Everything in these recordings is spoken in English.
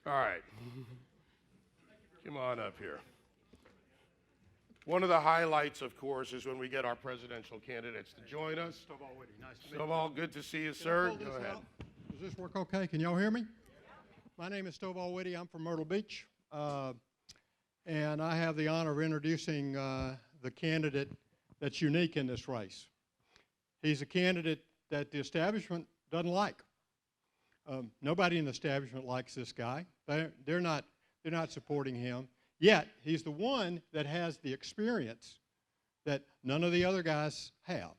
All right. Come on up here. One of the highlights, of course, is when we get our presidential candidates to join us. Nice to meet you. Stovall, good to see you, sir. Go ahead. Does this work okay? Can y'all hear me? My name is Stovall Whitty. I'm from Myrtle Beach. And I have the honor of introducing the candidate that's unique in this race. He's a candidate that the establishment doesn't like. Nobody in the establishment likes this guy. They're not supporting him. Yet, he's the one that has the experience that none of the other guys have.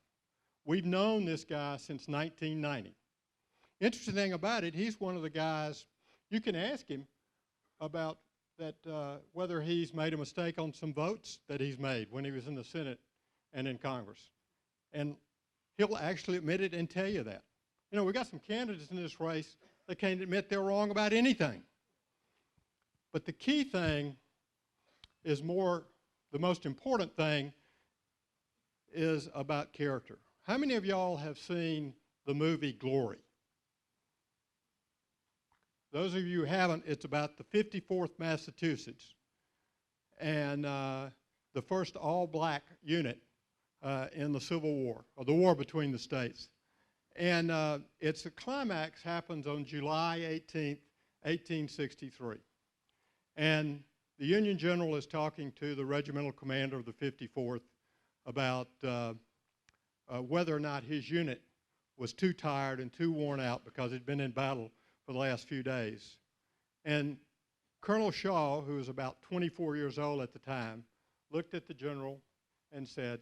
We've known this guy since 1990. Interesting thing about it, he's one of the guys, you can ask him about that, whether he's made a mistake on some votes that he's made when he was in the Senate and in Congress. And he'll actually admit it and tell you that. You know, we got some candidates in this race that can't admit they're wrong about anything. But the key thing is the most important thing is about character. How many of y'all have seen the movie Glory? Those of you who haven't, it's about the 54th Massachusetts and the first all-black unit in the Civil War, or the war between the states. And the climax happens on July 18th, 1863. And the Union general is talking to the regimental commander of the 54th about whether or not his unit was too tired and too worn out because it had been in battle for the last few days. And Colonel Shaw, who was about 24 years old at the time, looked at the general and said,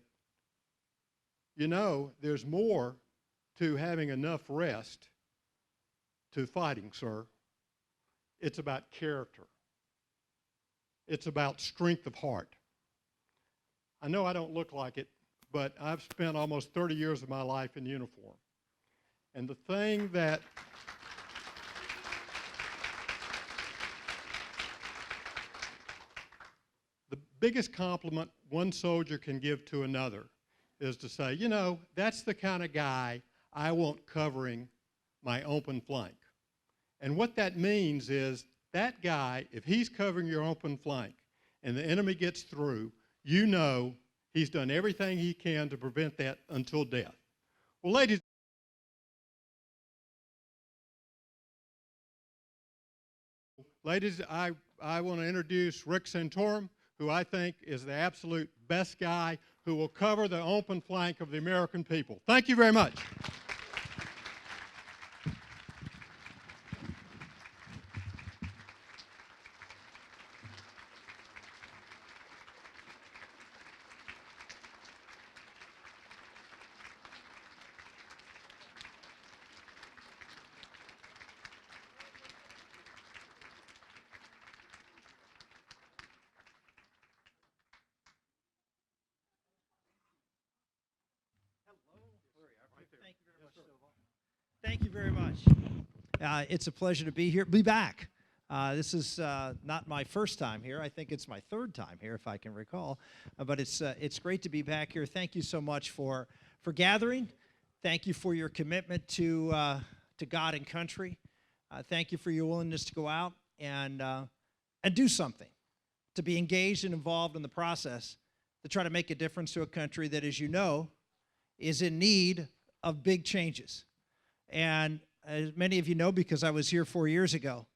"You know, there's more to having enough rest to fighting, sir. It's about character. It's about strength of heart." I know I don't look like it, but I've spent almost 30 years of my life in uniform. And the thing that the biggest compliment one soldier can give to another is to say, you know, that's the kind of guy I want covering my open flank. And what that means is that guy, if he's covering your open flank and the enemy gets through, you know he's done everything he can to prevent that until death. Well, ladies, I want to introduce Rick Santorum, who I think is the absolute best guy who will cover the open flank of the American people. Thank you very much. Thank you very much. It's a pleasure to be back. This is not my first time here. I think it's my third time here, if I can recall. But it's great to be back here. Thank you so much for gathering. Thank you for your commitment to God and country. Thank you for your willingness to go out and do something, to be engaged and involved in the process, to try to make a difference to a country that, as you know, is in need of big changes. And as many of you know, because I was here 4 years ago,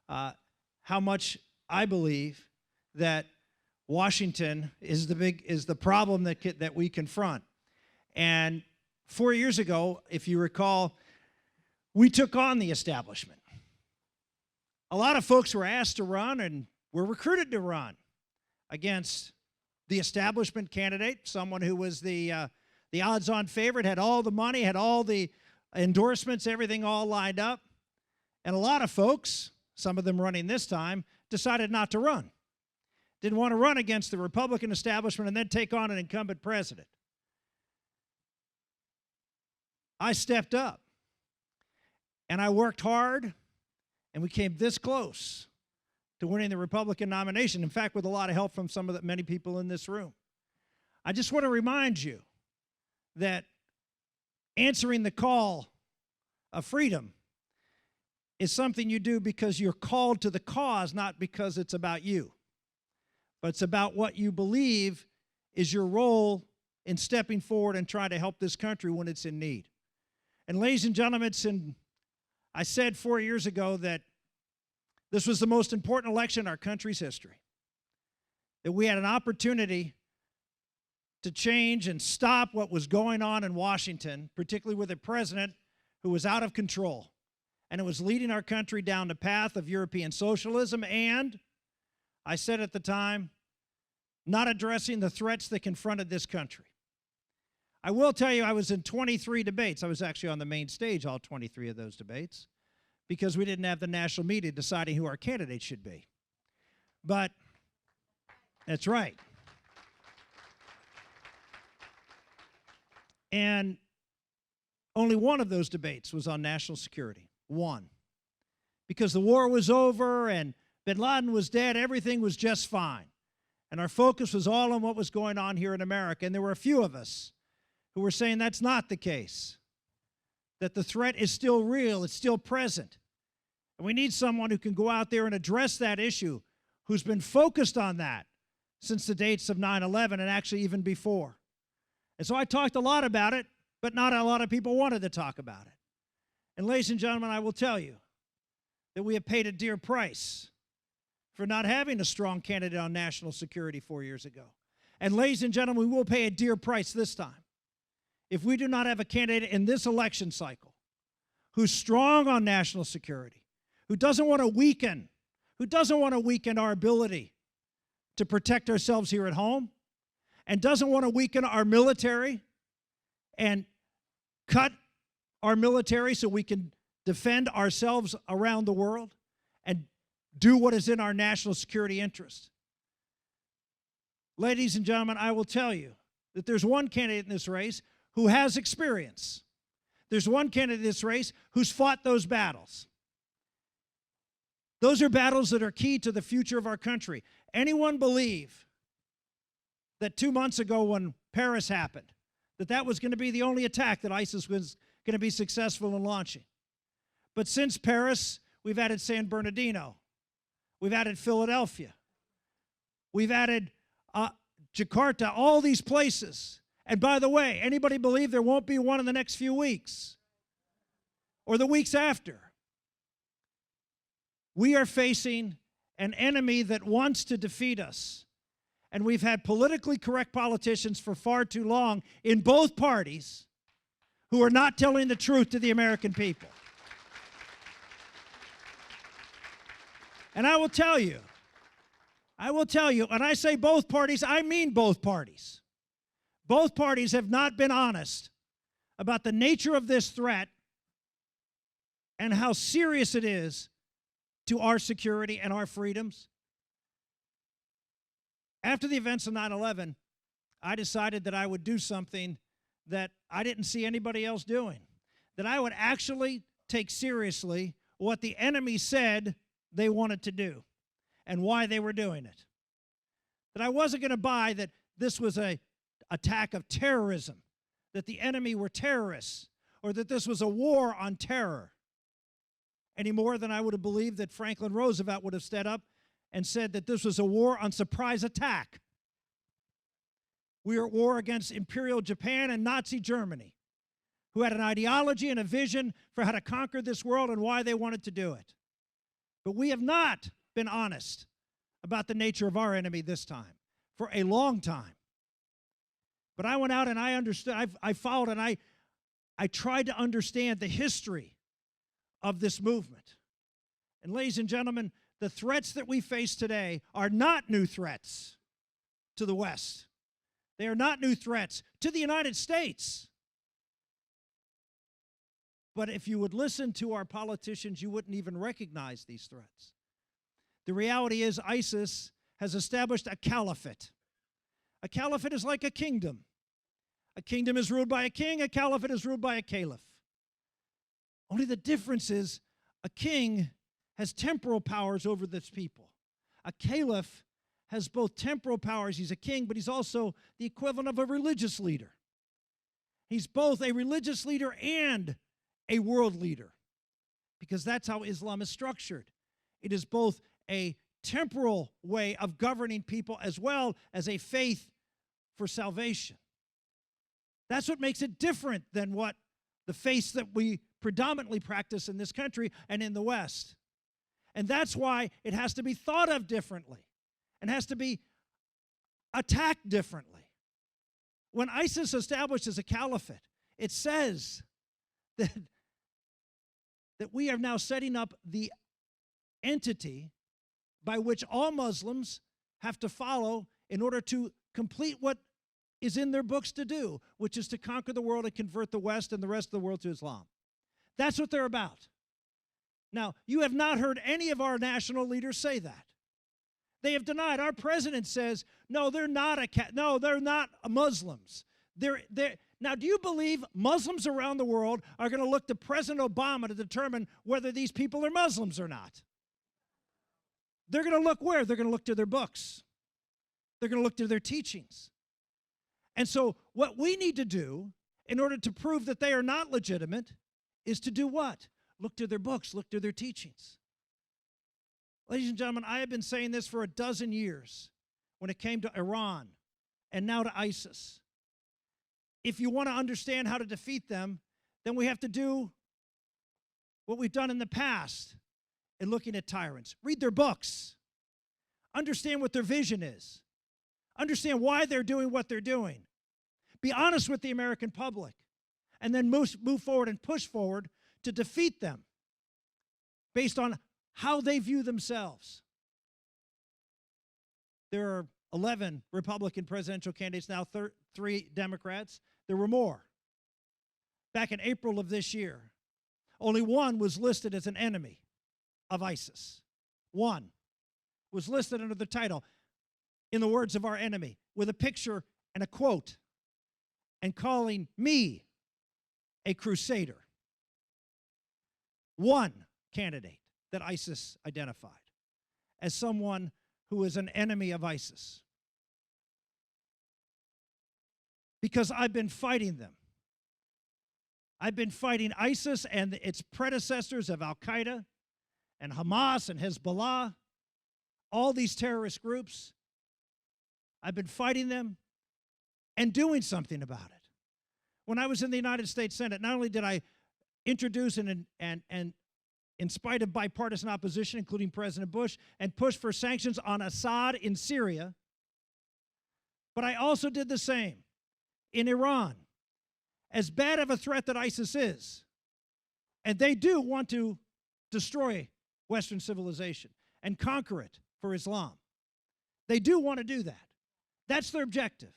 how much I believe that Washington is the problem that we confront. And 4 years ago, if you recall, we took on the establishment. A lot of folks were asked to run and were recruited to run against the establishment candidate, someone who was the odds-on favorite, had all the money, had all the endorsements, everything all lined up. And a lot of folks, some of them running this time, decided not to run. Didn't want to run against the Republican establishment and then take on an incumbent president. I stepped up, and I worked hard, and we came this close to winning the Republican nomination, in fact, with a lot of help from many people in this room. I just want to remind you that answering the call of freedom is something you do because you're called to the cause, not because it's about you. But it's about what you believe is your role in stepping forward and trying to help this country when it's in need. And ladies and gentlemen, I said 4 years ago that this was the most important election in our country's history. That we had an opportunity to change and stop what was going on in Washington, particularly with a president who was out of control. And it was leading our country down the path of European socialism and, I said at the time, not addressing the threats that confronted this country. I will tell you, I was in 23 debates. I was actually on the main stage all 23 of those debates because we didn't have the national media deciding who our candidates should be. But that's right. And only one of those debates was on national security. One. Because the war was over and bin Laden was dead, everything was just fine. And our focus was all on what was going on here in America. And there were a few of us who were saying that's not the case, that the threat is still real, it's still present. And we need someone who can go out there and address that issue, who's been focused on that since the dates of 9/11 and actually even before. And so I talked a lot about it, but not a lot of people wanted to talk about it. And ladies and gentlemen, I will tell you that we have paid a dear price for not having a strong candidate on national security 4 years ago. And ladies and gentlemen, we will pay a dear price this time if we do not have a candidate in this election cycle who's strong on national security, who doesn't want to weaken our ability to protect ourselves here at home, and doesn't want to weaken our military and cut our military so we can defend ourselves around the world and do what is in our national security interest. Ladies and gentlemen, I will tell you that there's one candidate in this race who has experience. There's one candidate in this race who's fought those battles. Those are battles that are key to the future of our country. Anyone believe that 2 months ago when Paris happened, that was going to be the only attack that ISIS was going to be successful in launching? But since Paris, we've added San Bernardino. We've added Philadelphia. We've added Jakarta, all these places. And by the way, anybody believe there won't be one in the next few weeks or the weeks after? We are facing an enemy that wants to defeat us. And we've had politically correct politicians for far too long in both parties who are not telling the truth to the American people. And I will tell you, when I say both parties, I mean both parties. Both parties have not been honest about the nature of this threat and how serious it is to our security and our freedoms. After the events of 9/11, I decided that I would do something that I didn't see anybody else doing, that I would actually take seriously what the enemy said they wanted to do and why they were doing it. That I wasn't going to buy that this was an attack of terrorism, that the enemy were terrorists, or that this was a war on terror, any more than I would have believed that Franklin Roosevelt would have stood up and said that this was a war on surprise attack. We are at war against Imperial Japan and Nazi Germany, who had an ideology and a vision for how to conquer this world and why they wanted to do it. But we have not been honest about the nature of our enemy this time, for a long time. But I went out and I understood, I followed and I tried to understand the history of this movement. And ladies and gentlemen, the threats that we face today are not new threats to the West. They are not new threats to the United States. But if you would listen to our politicians, you wouldn't even recognize these threats. The reality is ISIS has established a caliphate. A caliphate is like a kingdom. A kingdom is ruled by a king, a caliphate is ruled by a caliph. Only the difference is a king has temporal powers over this people. A caliph has both temporal powers, he's a king, but he's also the equivalent of a religious leader. He's both a religious leader and a world leader. because that's how Islam is structured. It is both a temporal way of governing people as well as a faith for salvation. That's what makes it different than what the faiths that we predominantly practice in this country and in the West. And that's why it has to be thought of differently and has to be attacked differently. When ISIS establishes a caliphate, it says that we are now setting up the entity by which all Muslims have to follow in order to complete what is in their books to do, which is to conquer the world and convert the West and the rest of the world to Islam. That's what they're about. Now, you have not heard any of our national leaders say that. They have denied. Our president says, no, they're not Muslims. Now, do you believe Muslims around the world are going to look to President Obama to determine whether these people are Muslims or not? They're going to look where? They're going to look to their books. They're going to look to their teachings. And so what we need to do in order to prove that they are not legitimate is to do what? Look to their books, look to their teachings. Ladies and gentlemen, I have been saying this for 12 years when it came to Iran and now to ISIS. If you want to understand how to defeat them, then we have to do what we've done in the past in looking at tyrants. Read their books. Understand what their vision is. Understand why they're doing what they're doing. Be honest with the American public. And then move forward and push forward to defeat them based on how they view themselves. There are 11 Republican presidential candidates now, 3 Democrats. There were more. Back in April of this year, only one was listed as an enemy of ISIS. One was listed under the title, "In the Words of Our Enemy," with a picture and a quote, and calling me a crusader. One candidate that ISIS identified as someone who is an enemy of ISIS. Because I've been fighting them. I've been fighting ISIS and its predecessors of Al-Qaeda and Hamas and Hezbollah, all these terrorist groups. I've been fighting them and doing something about it. When I was in the United States Senate, not only did I introduce and in spite of bipartisan opposition, including President Bush, and push for sanctions on Assad in Syria, but I also did the same in Iran. As bad of a threat that ISIS is, and they do want to destroy Western civilization and conquer it for Islam. They do want to do that. That's their objective.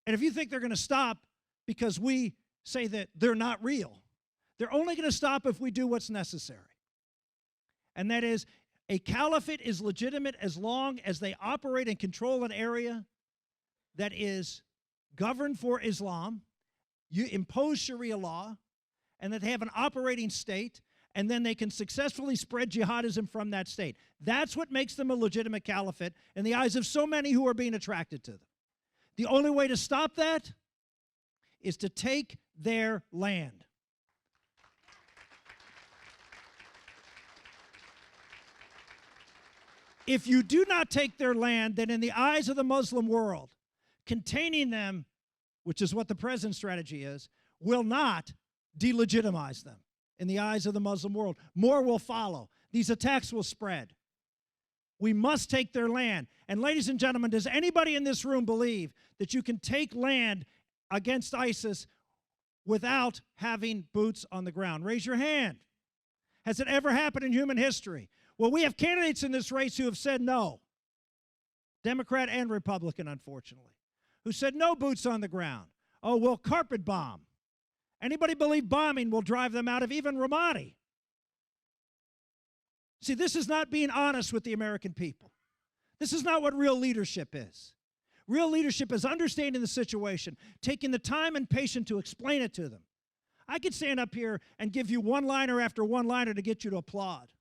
And if you think they're going to stop because we say that they're not real, they're only going to stop if we do what's necessary. And that is, a caliphate is legitimate as long as they operate and control an area that is governed for Islam, you impose Sharia law, and that they have an operating state, and then they can successfully spread jihadism from that state. That's what makes them a legitimate caliphate in the eyes of so many who are being attracted to them. The only way to stop that is to take their land. If you do not take their land, then in the eyes of the Muslim world, containing them, which is what the president's strategy is, will not delegitimize them in the eyes of the Muslim world. More will follow. These attacks will spread. We must take their land. And ladies and gentlemen, does anybody in this room believe that you can take land against ISIS without having boots on the ground? Raise your hand. Has it ever happened in human history? Well, we have candidates in this race who have said no. Democrat and Republican, unfortunately, who said no boots on the ground. Oh, we'll carpet bomb. Anybody believe bombing will drive them out of even Ramadi? See, this is not being honest with the American people. This is not what real leadership is. Real leadership is understanding the situation, taking the time and patience to explain it to them. I could stand up here and give you one-liner after one-liner to get you to applaud.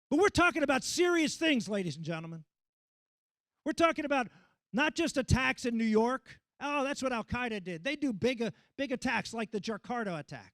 But we're talking about serious things, ladies and gentlemen. We're talking about not just attacks in New York. Oh, that's what Al-Qaeda did. They do big attacks like the Jakarta attack.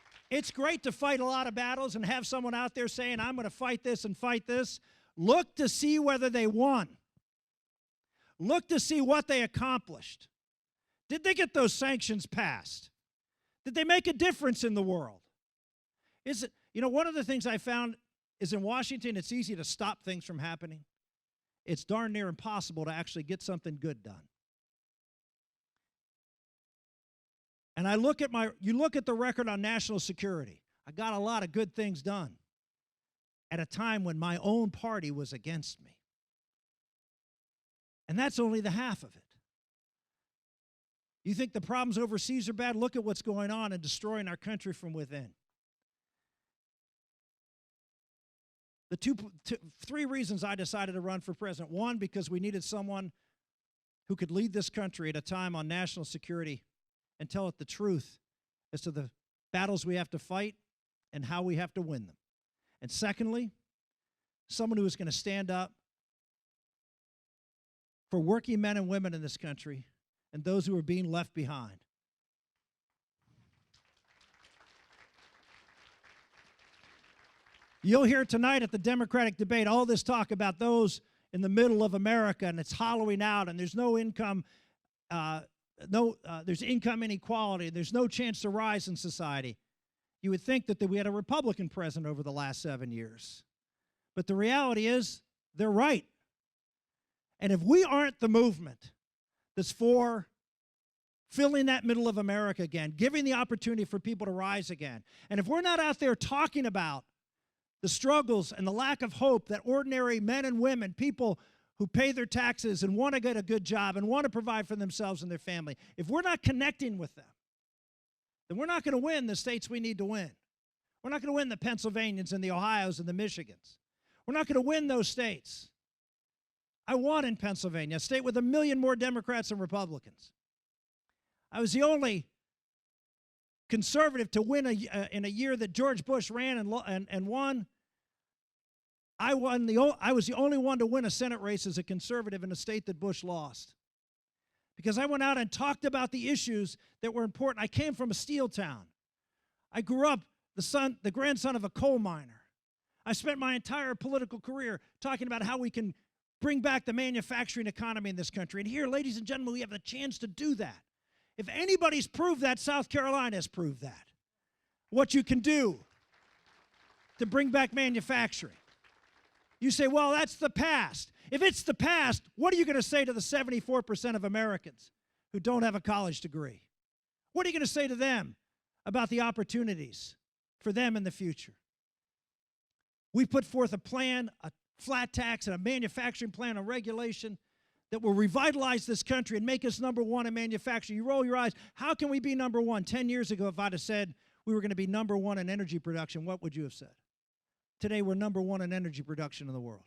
It's great to fight a lot of battles and have someone out there saying, I'm going to fight this and fight this. Look to see whether they won. Look to see what they accomplished. Did they get those sanctions passed? Did they make a difference in the world? Is it, one of the things I found is in Washington, it's easy to stop things from happening. It's darn near impossible to actually get something good done. And you look at the record on national security. I got a lot of good things done at a time when my own party was against me. And that's only the half of it. You think the problems overseas are bad? Look at what's going on and destroying our country from within. The three reasons I decided to run for president. One, because we needed someone who could lead this country at a time on national security and tell it the truth as to the battles we have to fight and how we have to win them. And secondly, someone who is going to stand up for working men and women in this country and those who are being left behind. You'll hear tonight at the Democratic debate all this talk about those in the middle of America, and it's hollowing out, and there's no income, there's income inequality, there's no chance to rise in society. You would think that we had a Republican president over the last 7 years. But the reality is, they're right. And if we aren't the movement that's for filling that middle of America again, giving the opportunity for people to rise again, and if we're not out there talking about the struggles and the lack of hope that ordinary men and women, people who pay their taxes and want to get a good job and want to provide for themselves and their family, if we're not connecting with them, then we're not going to win the states we need to win. We're not going to win the Pennsylvanians and the Ohios and the Michigans. We're not going to win those states. I won in Pennsylvania, a state with 1 million more Democrats than Republicans. I was the only conservative to win in a year that George Bush ran and won. I was the only one to win a Senate race as a conservative in a state that Bush lost. Because I went out and talked about the issues that were important. I came from a steel town. I grew up the grandson of a coal miner. I spent my entire political career talking about how we can bring back the manufacturing economy in this country. And here, ladies and gentlemen, we have the chance to do that. If anybody's proved that, South Carolina has proved that. What you can do to bring back manufacturing. You say, well, that's the past. If it's the past, what are you going to say to the 74% of Americans who don't have a college degree? What are you going to say to them about the opportunities for them in the future? We put forth a plan, a flat tax, and a manufacturing plan, a regulation that will revitalize this country and make us number one in manufacturing. You roll your eyes. How can we be number one? 10 years ago, if I'd have said we were going to be number one in energy production, what would you have said? Today, we're number one in energy production in the world.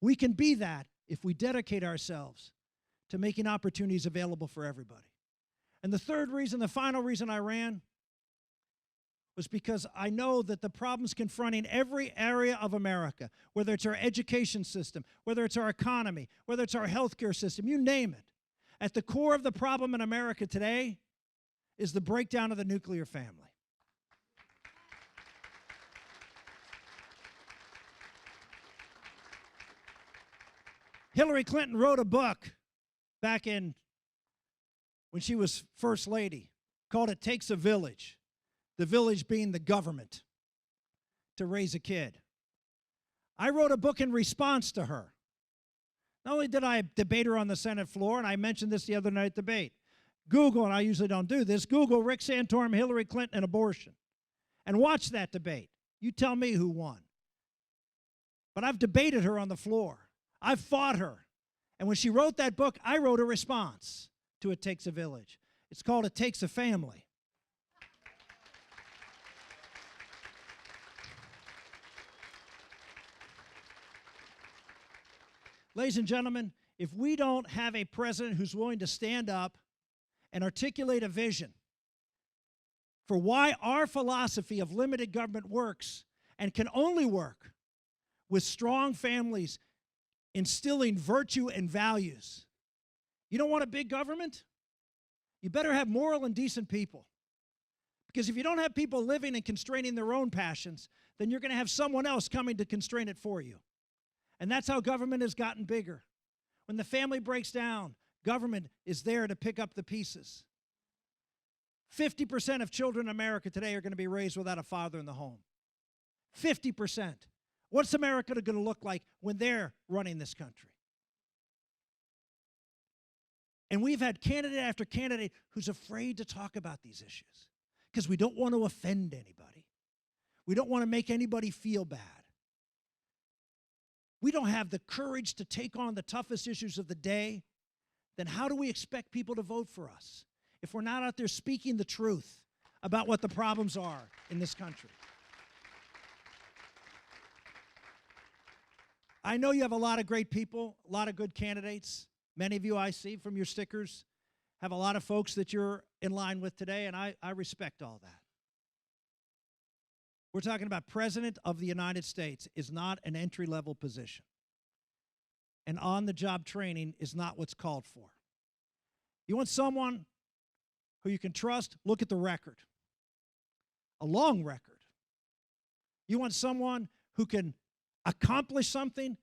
We can be that if we dedicate ourselves to making opportunities available for everybody. And the third reason, the final reason I ran, was because I know that the problems confronting every area of America, whether it's our education system, whether it's our economy, whether it's our healthcare system, you name it, at the core of the problem in America today is the breakdown of the nuclear family. Hillary Clinton wrote a book back in when she was First Lady called It Takes a Village, the village being the government, to raise a kid. I wrote a book in response to her. Not only did I debate her on the Senate floor, and I mentioned this the other night at debate, Google, and I usually don't do this, Google Rick Santorum, Hillary Clinton, and abortion, and watch that debate. You tell me who won. But I've debated her on the floor. I've fought her. And when she wrote that book, I wrote a response to It Takes a Village. It's called It Takes a Family. Ladies and gentlemen, if we don't have a president who's willing to stand up and articulate a vision for why our philosophy of limited government works and can only work with strong families instilling virtue and values. You don't want a big government? You better have moral and decent people. Because if you don't have people living and constraining their own passions, then you're going to have someone else coming to constrain it for you. And that's how government has gotten bigger. When the family breaks down, government is there to pick up the pieces. 50% of children in America today are going to be raised without a father in the home. 50%. What's America going to look like when they're running this country? And we've had candidate after candidate who's afraid to talk about these issues because we don't want to offend anybody. We don't want to make anybody feel bad. We don't have the courage to take on the toughest issues of the day. Then how do we expect people to vote for us if we're not out there speaking the truth about what the problems are in this country? I know you have a lot of great people, a lot of good candidates. Many of you I see from your stickers have a lot of folks that you're in line with today, and I respect all that. We're talking about President of the United States is not an entry-level position. And on-the-job training is not what's called for. You want someone who you can trust? Look at the record. A long record. You want someone who can accomplish something,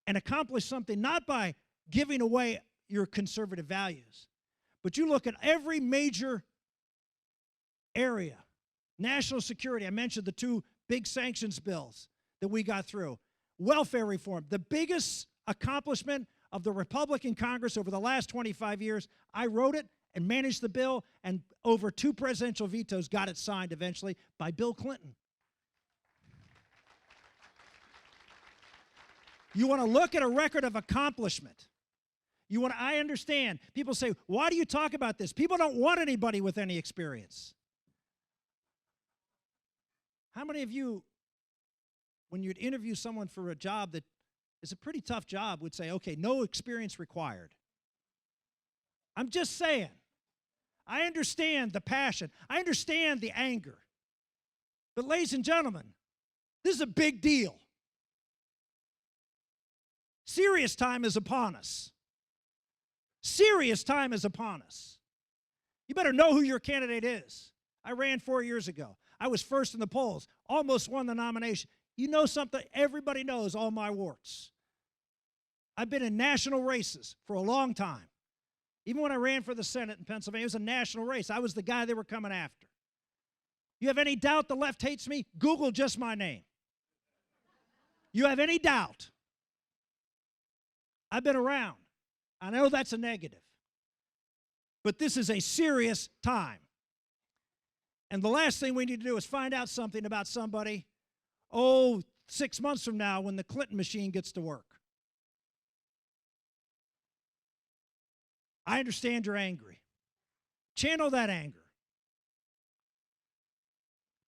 and accomplish something not by giving away your conservative values, but you look at every major area. National security, I mentioned the two big sanctions bills that we got through. Welfare reform, the biggest accomplishment of the Republican Congress over the last 25 years. I wrote it and managed the bill, and over 2 presidential vetoes got it signed eventually by Bill Clinton. You want to look at a record of accomplishment. I understand. People say, why do you talk about this? People don't want anybody with any experience. How many of you, when you'd interview someone for a job that is a pretty tough job, would say, okay, no experience required? I'm just saying. I understand the passion. I understand the anger. But ladies and gentlemen, this is a big deal. Serious time is upon us. Serious time is upon us. You better know who your candidate is. I ran 4 years ago. I was first in the polls, almost won the nomination. You know something? Everybody knows all my warts. I've been in national races for a long time. Even when I ran for the Senate in Pennsylvania, it was a national race. I was the guy they were coming after. You have any doubt the left hates me? Google just my name. You have any doubt? I've been around. I know that's a negative. But this is a serious time. And the last thing we need to do is find out something about somebody, 6 months from now when the Clinton machine gets to work. I understand you're angry. Channel that anger.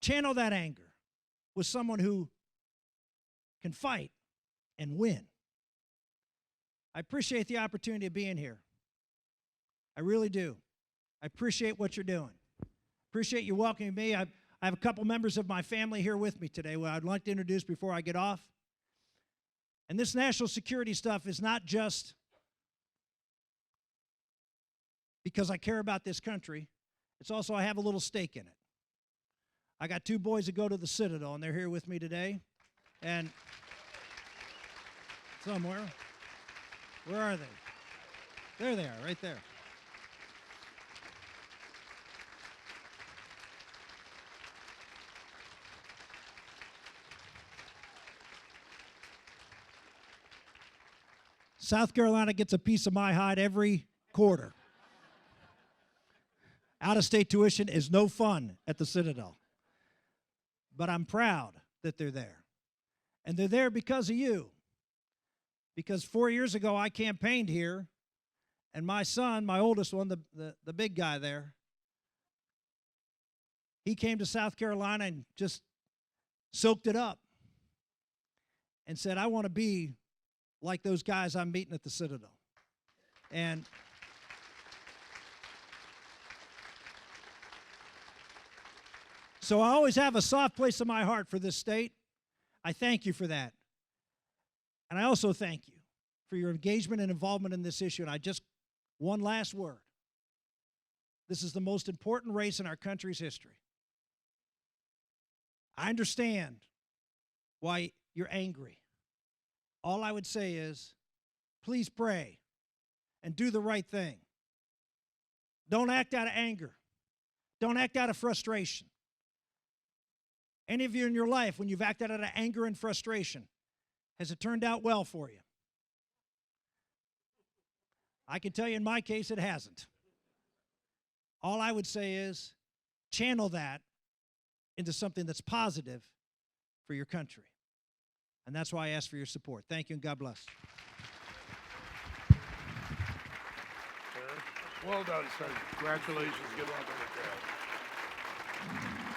Channel that anger with someone who can fight and win. I appreciate the opportunity of being here. I really do. I appreciate what you're doing. Appreciate you welcoming me. I have a couple members of my family here with me today who I'd like to introduce before I get off. And this national security stuff is not just because I care about this country. It's also I have a little stake in it. I got 2 boys that go to the Citadel, and they're here with me today. And somewhere. Where are they? There they are, right there. South Carolina gets a piece of my hide every quarter. Out-of-state tuition is no fun at the Citadel. But I'm proud that they're there. And they're there because of you. Because 4 years ago, I campaigned here, and my son, my oldest one, the big guy there, he came to South Carolina and just soaked it up and said, I want to be like those guys I'm meeting at the Citadel. And so I always have a soft place in my heart for this state. I thank you for that. And I also thank you for your engagement and involvement in this issue. And one last word. This is the most important race in our country's history. I understand why you're angry. All I would say is, please pray and do the right thing. Don't act out of anger. Don't act out of frustration. Any of you in your life, when you've acted out of anger and frustration, has it turned out well for you? I can tell you in my case, it hasn't. All I would say is channel that into something that's positive for your country. And that's why I ask for your support. Thank you, and God bless. Well done, sir. Congratulations. Good luck on the trail.